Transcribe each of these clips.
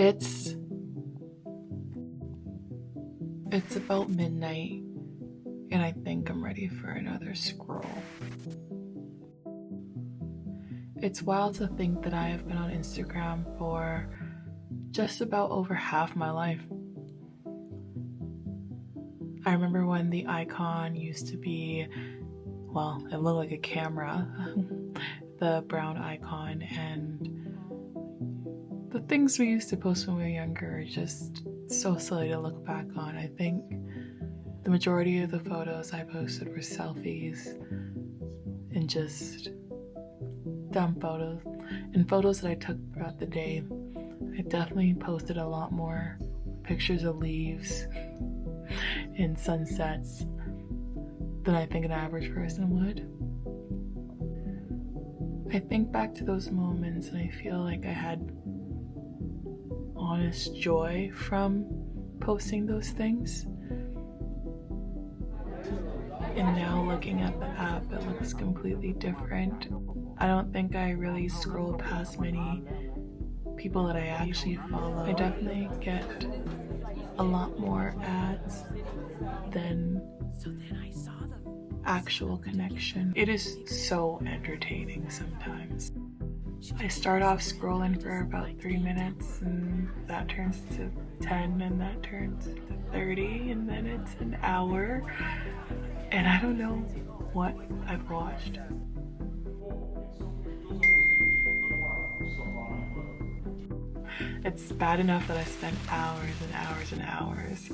It's about midnight, and I think I'm ready for another scroll. It's wild to think that I have been on Instagram for just about over half my life. I remember when the icon used to be, well, it looked like a camera, the brown icon, and the things we used to post when we were younger are just so silly to look back on. I think the majority of the photos I posted were selfies and just dumb photos and photos that I took throughout the day. I definitely posted a lot more pictures of leaves and sunsets than I think an average person would. I think back to those moments and I feel like I had honest joy from posting those things. And now looking at the app, it looks completely different. I don't think I really scroll past many people that I actually follow. I definitely get a lot more ads than actual connection. It is so entertaining sometimes. I start off scrolling for about 3 minutes and that turns to 10 and that turns to 30 and then it's an hour and I don't know what I've watched. It's bad enough that I spent hours and hours and hours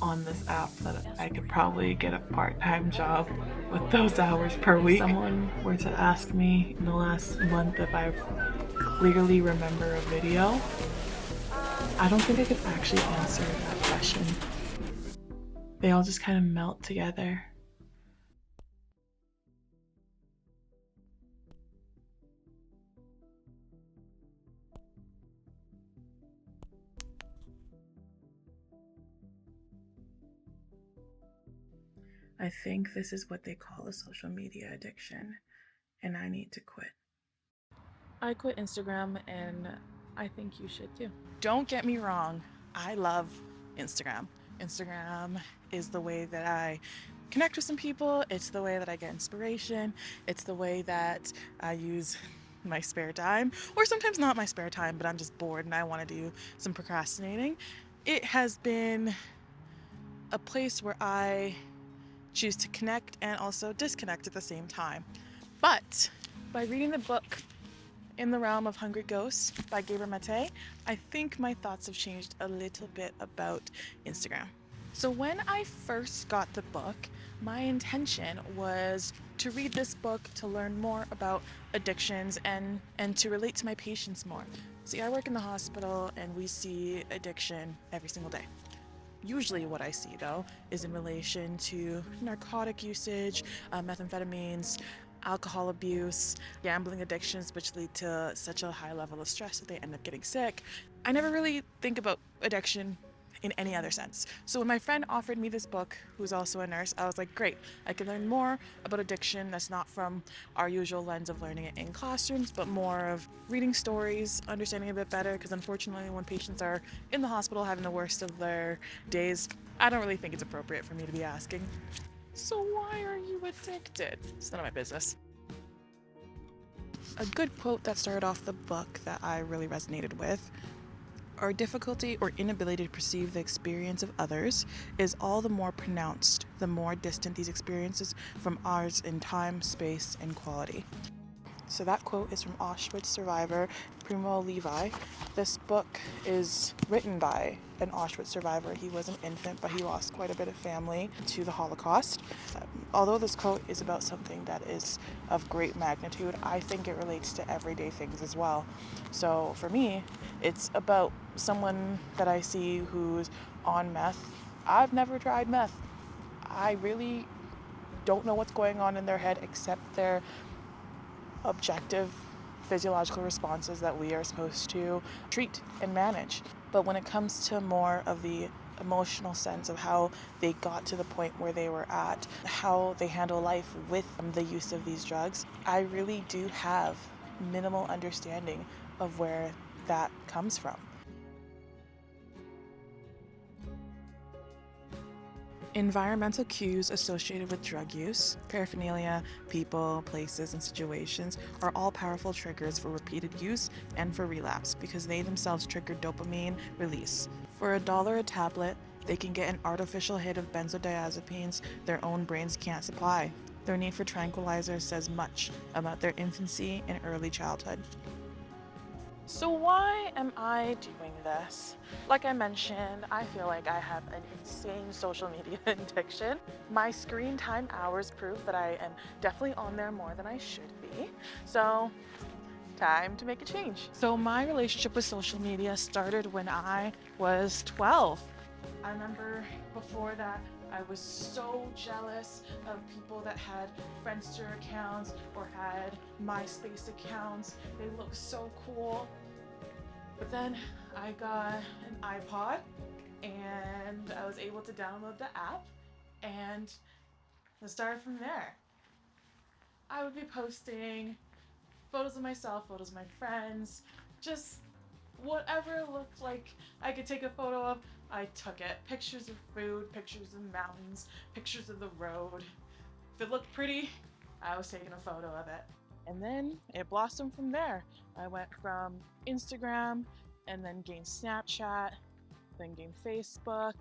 on this app that I could probably get a part-time job with those hours per week. If someone were to ask me in the last month if I clearly remember a video, I don't think I could actually answer that question. They all just kind of melt together. I think this is what they call a social media addiction, and I need to quit. I quit Instagram, and I think you should too. Don't get me wrong, I love Instagram. Instagram is the way that I connect with some people, it's the way that I get inspiration, it's the way that I use my spare time, or sometimes not my spare time, but I'm just bored and I want to do some procrastinating. It has been a place where I choose to connect and also disconnect at the same time. But by reading the book In the Realm of Hungry Ghosts by Gabor Maté, I think my thoughts have changed a little bit about Instagram. So when I first got the book, my intention was to read this book to learn more about addictions and to relate to my patients more. See, I work in the hospital and we see addiction every single day. Usually what I see though is in relation to narcotic usage, methamphetamines, alcohol abuse, gambling addictions, which lead to such a high level of stress that they end up getting sick. I never really think about addiction in any other sense. So when my friend offered me this book, who's also a nurse, I was like, great, I can learn more about addiction that's not from our usual lens of learning it in classrooms, but more of reading stories, understanding a bit better, because unfortunately when patients are in the hospital having the worst of their days, I don't really think it's appropriate for me to be asking, so why are you addicted? It's none of my business. A good quote that started off the book that I really resonated with: our difficulty or inability to perceive the experience of others is all the more pronounced the more distant these experiences from ours in time, space, and quality. So that quote is from Auschwitz survivor Primo Levi. This book is written by an Auschwitz survivor. He was an infant, but he lost quite a bit of family to the Holocaust. Although this quote is about something that is of great magnitude, I think it relates to everyday things as well. So for me, it's about someone that I see who's on meth. I've never tried meth. I really don't know what's going on in their head except their objective physiological responses that we are supposed to treat and manage. But when it comes to more of the emotional sense of how they got to the point where they were at, how they handle life with the use of these drugs, I really do have minimal understanding of where that comes from. Environmental cues associated with drug use, paraphernalia, people, places, and situations are all powerful triggers for repeated use and for relapse because they themselves trigger dopamine release. For $1 a tablet, they can get an artificial hit of benzodiazepines their own brains can't supply. Their need for tranquilizers says much about their infancy and early childhood. So why am I doing this? Like I mentioned, I feel like I have an insane social media addiction. My screen time hours prove that I am definitely on there more than I should be. So time to make a change. So my relationship with social media started when I was 12. I remember before that, I was so jealous of people that had Friendster accounts or had MySpace accounts. They looked so cool. But then I got an iPod and I was able to download the app, and it started from there. I would be posting photos of myself, photos of my friends, just whatever looked like I could take a photo of, I took it. Pictures of food, pictures of mountains, pictures of the road. If it looked pretty, I was taking a photo of it. And then it blossomed from there. I went from Instagram and then gained Snapchat, then gained Facebook.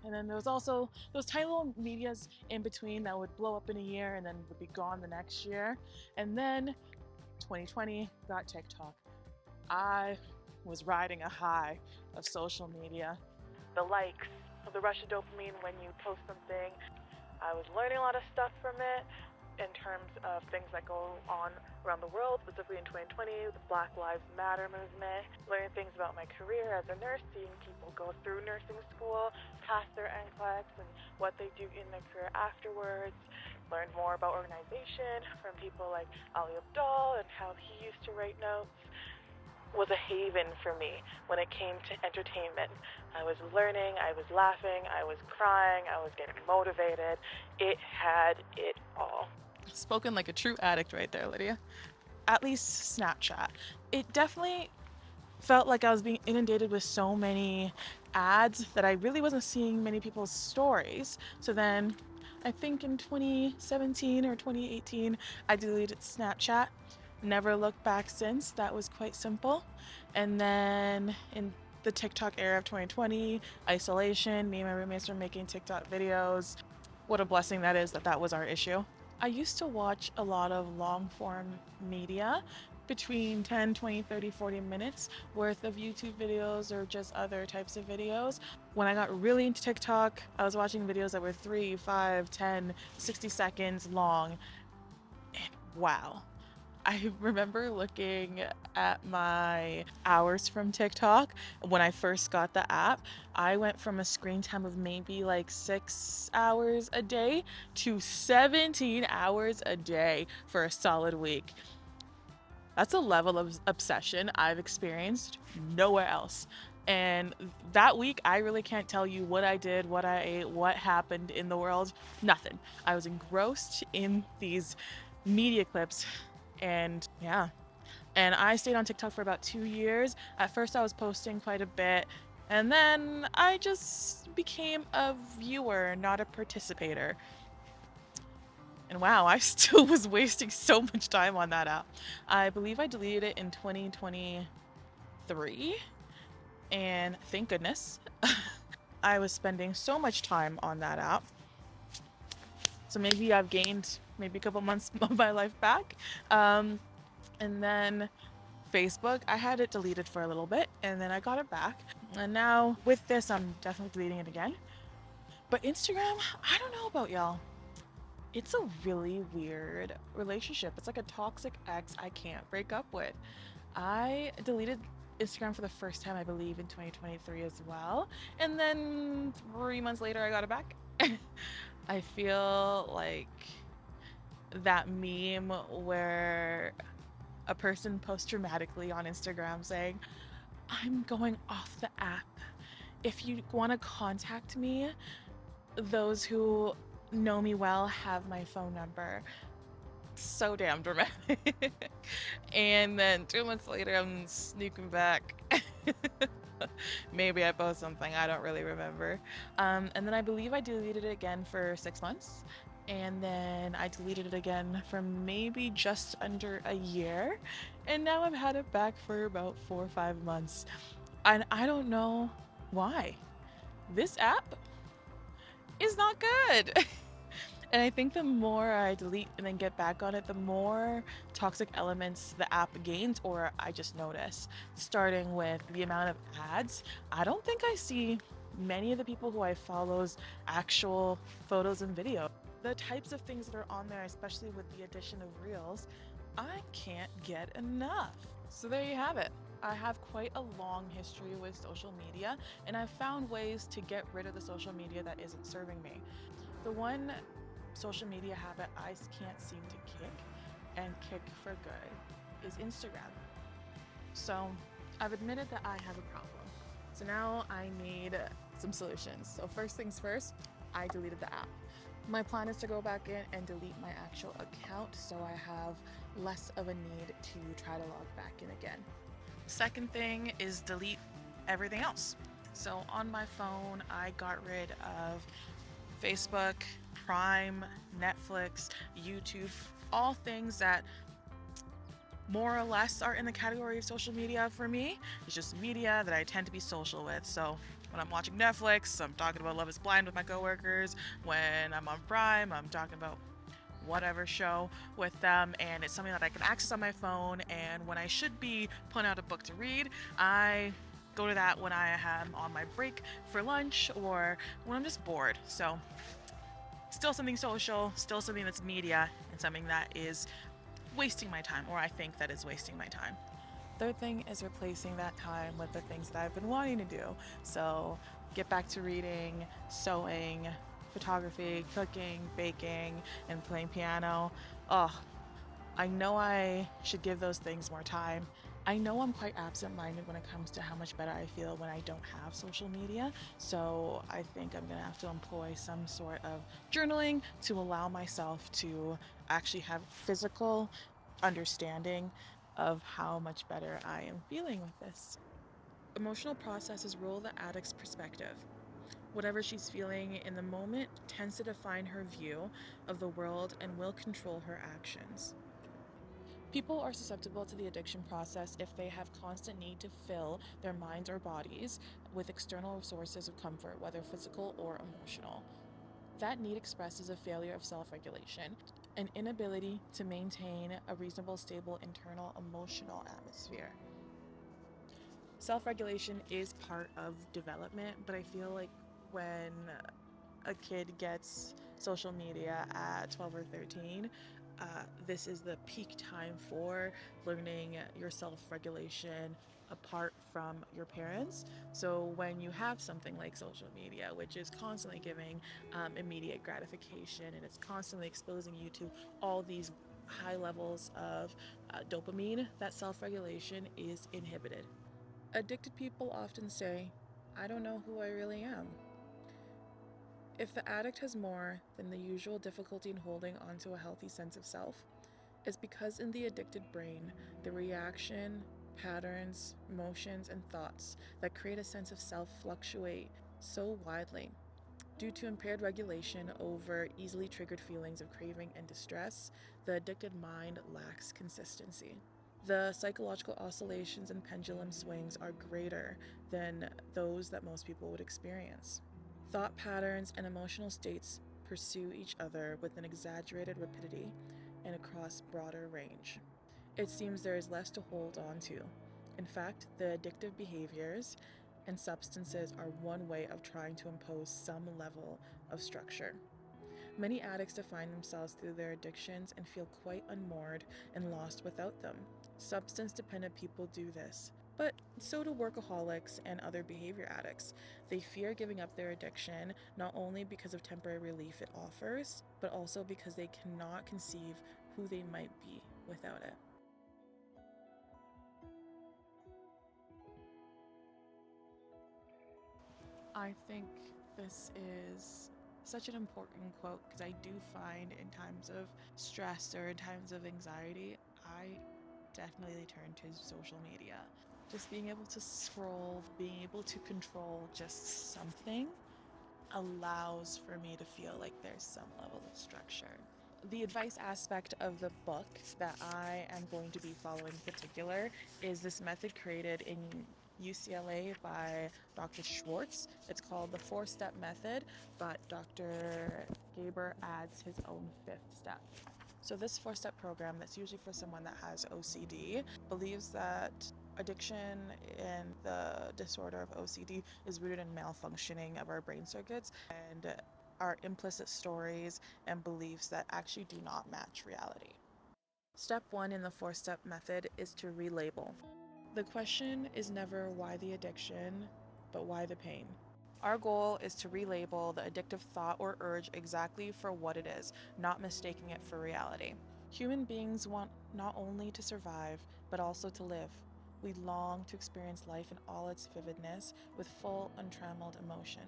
And then there was also those tiny little medias in between that would blow up in a year and then would be gone the next year. And then 2020 got TikTok. I was riding a high of social media. The likes, the rush of dopamine when you post something. I was learning a lot of stuff from it in terms of things that go on around the world, specifically in 2020, the Black Lives Matter movement, learning things about my career as a nurse, seeing people go through nursing school, pass their NCLEX, and what they do in their career afterwards. Learned more about organization from people like Ali Abdaal and how he used to write notes. Was a haven for me when it came to entertainment. I was learning, I was laughing, I was crying, I was getting motivated. It had it all. Spoken like a true addict right there, Lydia. At least Snapchat. It definitely felt like I was being inundated with so many ads that I really wasn't seeing many people's stories. So then I think in 2017 or 2018, I deleted Snapchat. Never looked back since. That was quite simple. And then in the TikTok era of 2020, isolation, me and my roommates were making TikTok videos. What a blessing that is that that was our issue. I used to watch a lot of long form media, between 10, 20, 30, 40 minutes worth of YouTube videos or just other types of videos. When I got really into TikTok, I was watching videos that were 3, 5, 10, 60 seconds long. And wow. I remember looking at my hours from TikTok when I first got the app. I went from a screen time of maybe like 6 hours a day to 17 hours a day for a solid week. That's a level of obsession I've experienced nowhere else. And that week, I really can't tell you what I did, what I ate, what happened in the world. Nothing. I was engrossed in these media clips. And yeah. And I stayed on TikTok for about 2 years. At first, I was posting quite a bit. And then I just became a viewer, not a participator. And wow, I still was wasting so much time on that app. I believe I deleted it in 2023. And thank goodness. I was spending so much time on that app. So maybe I've gained maybe a couple months of my life back. And then Facebook, I had it deleted for a little bit and then I got it back. And now with this, I'm definitely deleting it again. But Instagram, I don't know about y'all. It's a really weird relationship. It's like a toxic ex I can't break up with. I deleted Instagram for the first time, I believe, in 2023 as well. And then 3 months later, I got it back. I feel like that meme where a post dramatically on Instagram saying, I'm going off the app. If you want to contact me, those who know me well have my phone number. So damn dramatic. And then 2 months later, I'm sneaking back. Maybe I posted something, I don't really remember. And then I believe I deleted it again for 6 months. And then I deleted it again for maybe just under a year. And now I've had it back for about 4 or 5 months. And I don't know why. This app is not good. And I think the more I delete and then get back on it, the more toxic elements the app gains or I just notice. Starting with the amount of ads, I don't think I see many of the people who I follow's actual photos and video. The types of things that are on there, especially with the addition of reels, I can't get enough. So there you have it. I have quite a long history with social media, and I've found ways to get rid of the social media that isn't serving me. The one social media habit I can't seem to kick, and kick for good, is Instagram. So I've admitted that I have a problem. So now I need some solutions. So first things first, I deleted the app. My plan is to go back in and delete my actual account so I have less of a need to try to log back in again. Second thing is delete everything else. So on my phone, I got rid of Facebook, Prime, Netflix, YouTube, all things that more or less are in the category of social media for me. It's just media that I tend to be social with. So when I'm watching Netflix, I'm talking about Love is Blind with my coworkers. When I'm on Prime, I'm talking about whatever show with them, and it's something that I can access on my phone. And when I should be pulling out a book to read, I go to that when I am on my break for lunch or when I'm just bored. So still something social, still something that's media, and something that is wasting my time, or I think that is wasting my time. Third thing is replacing that time with the things that I've been wanting to do. So get back to reading, sewing, photography, cooking, baking, and playing piano. Oh, I know I should give those things more time. I know I'm quite absent-minded when it comes to how much better I feel when I don't have social media, so I think I'm gonna have to employ some sort of journaling to allow myself to actually have physical understanding of how much better I am feeling with this. Emotional processes rule the addict's perspective. Whatever she's feeling in the moment tends to define her view of the world and will control her actions. People are susceptible to the addiction process if they have constant need to fill their minds or bodies with external sources of comfort, whether physical or emotional. That need expresses a failure of self-regulation, an inability to maintain a reasonable, stable internal emotional atmosphere. Self-regulation is part of development, but I feel like when a kid gets social media at 12 or 13, this is the peak time for learning your self-regulation apart from your parents. So when you have something like social media, which is constantly giving immediate gratification and it's constantly exposing you to all these high levels of dopamine, that self-regulation is inhibited. Addicted people often say, I don't know who I really am. If the addict has more than the usual difficulty in holding onto a healthy sense of self, it's because in the addicted brain, the reaction, patterns, emotions, and thoughts that create a sense of self fluctuate so widely. Due to impaired regulation over easily triggered feelings of craving and distress, the addicted mind lacks consistency. The psychological oscillations and pendulum swings are greater than those that most people would experience. Thought patterns and emotional states pursue each other with an exaggerated rapidity and across broader range. It seems there is less to hold on to. In fact, the addictive behaviors and substances are one way of trying to impose some level of structure. Many addicts define themselves through their addictions and feel quite unmoored and lost without them. Substance dependent people do this, but so do workaholics and other behavior addicts. They fear giving up their addiction not only because of temporary relief it offers, but also because they cannot conceive who they might be without it. I think this is such an important quote because I do find in times of stress or in times of anxiety, I definitely turn to social media. Just being able to scroll, being able to control just something allows for me to feel like there's some level of structure. The advice aspect of the book that I am going to be following in particular is this method created in UCLA by Dr. Schwartz. It's called the 4-step method, but Dr. Gabor adds his own 5th step. So this 4-step program, that's usually for someone that has OCD, believes that addiction and the disorder of OCD is rooted in malfunctioning of our brain circuits and our implicit stories and beliefs that actually do not match reality. Step 1 in the 4-step method is to relabel. The question is never why the addiction, but why the pain. Our goal is to relabel the addictive thought or urge exactly for what it is, not mistaking it for reality. Human beings want not only to survive, but also to live. We long to experience life in all its vividness with full, untrammeled emotion.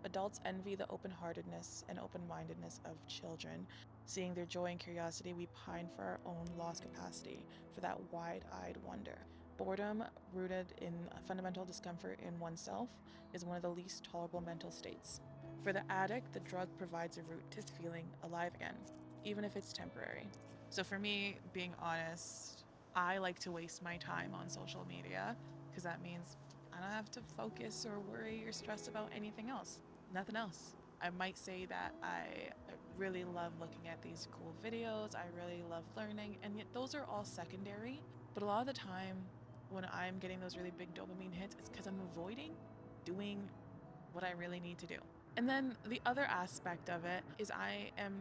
Adults envy the open-heartedness and open-mindedness of children. Seeing their joy and curiosity, we pine for our own lost capacity, for that wide-eyed wonder. Boredom, rooted in fundamental discomfort in oneself, is one of the least tolerable mental states. For the addict, the drug provides a route to feeling alive again, even if it's temporary. So for me, being honest, I like to waste my time on social media because that means I don't have to focus or worry or stress about anything else. Nothing else. I might say that I really love looking at these cool videos, I really love learning, and yet those are all secondary. But a lot of the time, when I'm getting those really big dopamine hits, it's because I'm avoiding doing what I really need to do. And then the other aspect of it is I am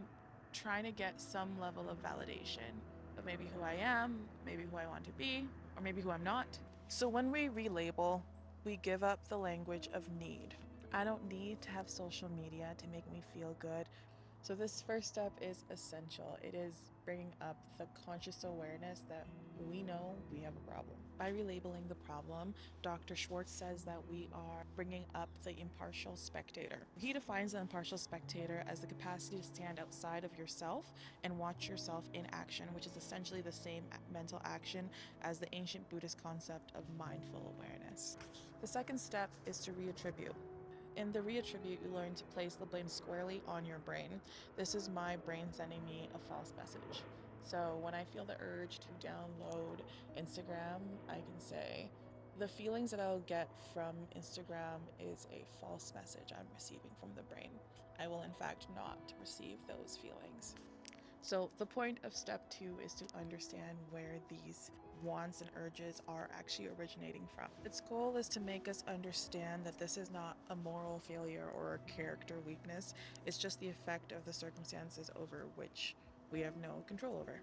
trying to get some level of validation of maybe who I am, maybe who I want to be, or maybe who I'm not. So when we relabel, we give up the language of need. I don't need to have social media to make me feel good. So this first step is essential. It is bringing up the conscious awareness that we know we have a problem. By relabeling the problem, Dr. Schwartz says that we are bringing up the impartial spectator. He defines the impartial spectator as the capacity to stand outside of yourself and watch yourself in action, which is essentially the same mental action as the ancient Buddhist concept of mindful awareness. The second step is to reattribute. In the Reattribute, you learn to place the blame squarely on your brain. This is my brain sending me a false message. So when I feel the urge to download Instagram, I can say, the feelings that I'll get from Instagram is a false message I'm receiving from the brain. I will, in fact, not receive those feelings. So the point of step 2 is to understand where these wants and urges are actually originating from. Its goal is to make us understand that this is not a moral failure or a character weakness, it's just the effect of the circumstances over which we have no control over.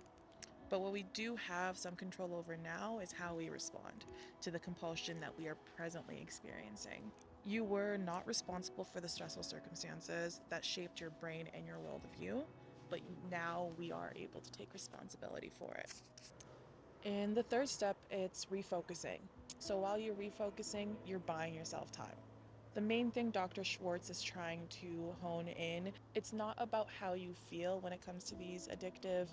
But what we do have some control over now is how we respond to the compulsion that we are presently experiencing. You were not responsible for the stressful circumstances that shaped your brain and your worldview, but now we are able to take responsibility for it. In the third step, it's refocusing. So while you're refocusing, you're buying yourself time. The main thing Dr. Schwartz is trying to hone in, it's not about how you feel when it comes to these addictive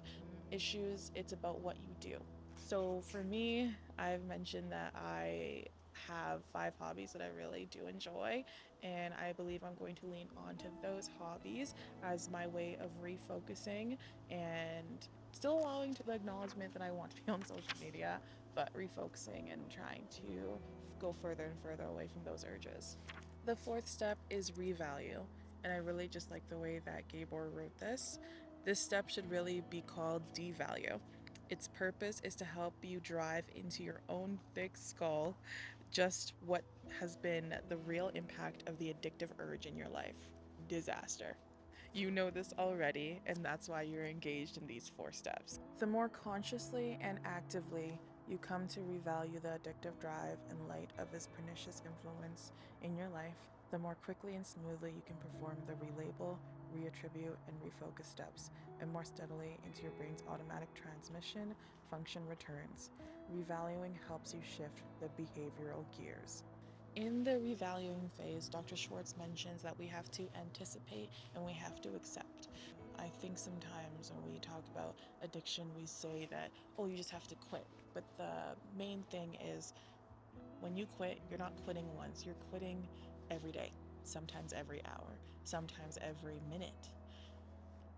issues, it's about what you do. So for me, I've mentioned that I have 5 hobbies that I really do enjoy, and I believe I'm going to lean onto those hobbies as my way of refocusing and still allowing to the acknowledgement that I want to be on social media, but refocusing and trying to go further and further away from those urges. The fourth step is revalue, and I really just like the way that Gabor wrote this. This step should really be called devalue. Its purpose is to help you drive into your own thick skull just what has been the real impact of the addictive urge in your life. Disaster. You know this already, and that's why you're engaged in these 4 steps. The more consciously and actively you come to revalue the addictive drive in light of its pernicious influence in your life, the more quickly and smoothly you can perform the relabel, reattribute, and refocus steps, and more steadily into your brain's automatic transmission function returns. Revaluing helps you shift the behavioral gears. In the revaluing phase, Dr. Schwartz mentions that we have to anticipate and we have to accept. I think sometimes when we talk about addiction, we say that, oh, you just have to quit. But the main thing is When you quit, you're not quitting once, you're quitting every day, sometimes every hour, sometimes every minute.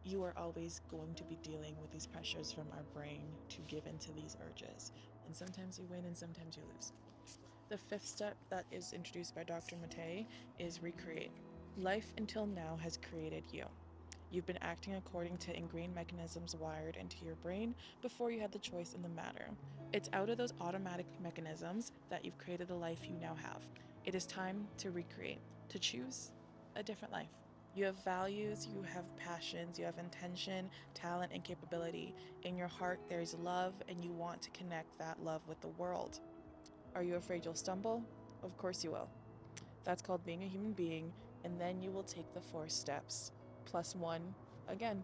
You are always going to be dealing with these pressures from our brain to give into these urges. And sometimes you win and sometimes you lose. The fifth step that is introduced by Dr. Maté is recreate. Life until now has created you. You've been acting according to ingrained mechanisms wired into your brain before you had the choice in the matter. It's out of those automatic mechanisms that you've created the life you now have. It is time to recreate, to choose a different life. You have values, you have passions, you have intention, talent, and capability. In your heart, there's love, and you want to connect that love with the world. Are you afraid you'll stumble? Of course you will. That's called being a human being, and then you will take the 4 steps, plus 1 again.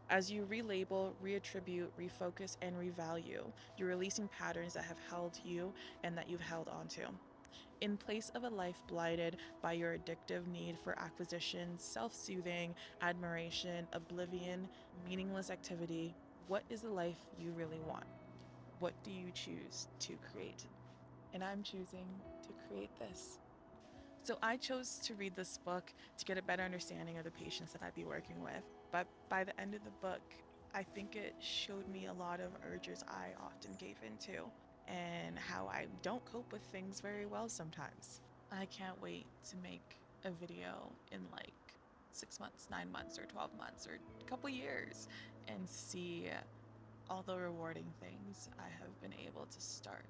As you relabel, reattribute, refocus, and revalue, you're releasing patterns that have held you and that you've held onto. In place of a life blighted by your addictive need for acquisition, self-soothing, admiration, oblivion, meaningless activity, what is the life you really want? What do you choose to create? And I'm choosing to create this. So I chose to read this book to get a better understanding of the patients that I'd be working with. But by the end of the book, I think it showed me a lot of urges I often gave into and how I don't cope with things very well sometimes. I can't wait to make a video in like 6 months, 9 months, or 12 months, or a couple years and see all the rewarding things I have been able to start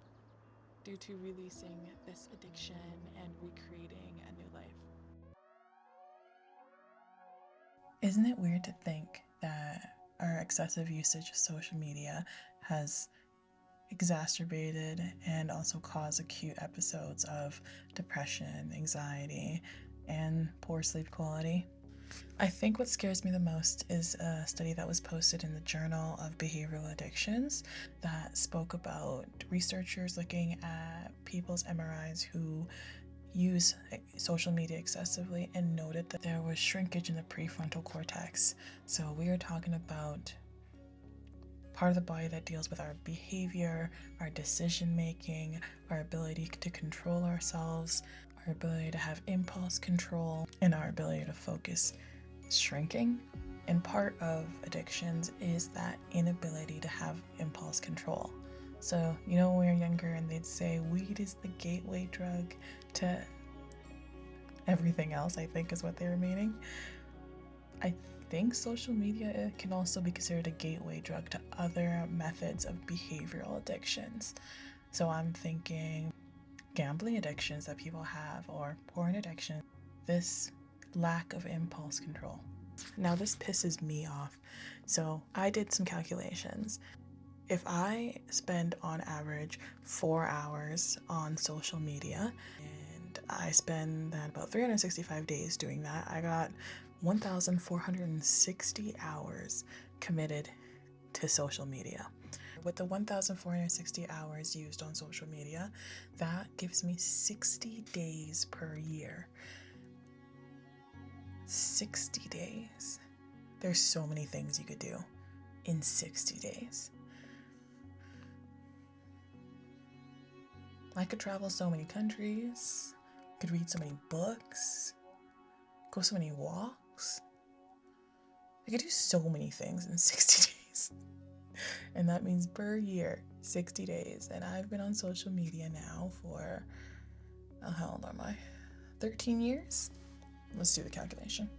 due to releasing this addiction and recreating a new life. Isn't it weird to think that our excessive usage of social media has exacerbated and also caused acute episodes of depression, anxiety, and poor sleep quality? I think what scares me the most is a study that was posted in the Journal of Behavioral Addictions that spoke about researchers looking at people's MRIs who use social media excessively and noted that there was shrinkage in the prefrontal cortex. So we are talking about part of the body that deals with our behavior, our decision making, our ability to control ourselves, our ability to have impulse control, and our ability to focus shrinking. And part of addictions is that inability to have impulse control. So, when we were younger and they'd say weed is the gateway drug to everything else, I think is what they were meaning. I think social media can also be considered a gateway drug to other methods of behavioral addictions. So I'm thinking gambling addictions that people have, or porn addiction, this lack of impulse control. Now this pisses me off. So I did some calculations. If I spend on average 4 hours on social media, and I spend then about 365 days doing that, I got 1,460 hours committed to social media. With the 1,460 hours used on social media, that gives me 60 days per year. 60 days. There's so many things you could do in 60 days. I could travel so many countries, could read so many books, go so many walks. I could do so many things in 60 days. And that means per year, 60 days. And I've been on social media now for, how old am I? 13 years? Let's do the calculation.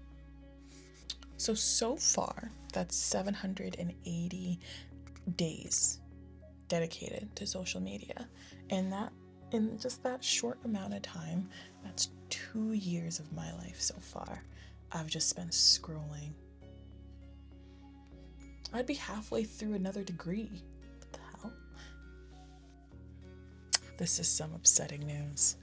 So far, that's 780 days dedicated to social media. And that, in just that short amount of time, that's 2 years of my life so far. I've just spent scrolling. I'd be halfway through another degree. What the hell? This is some upsetting news.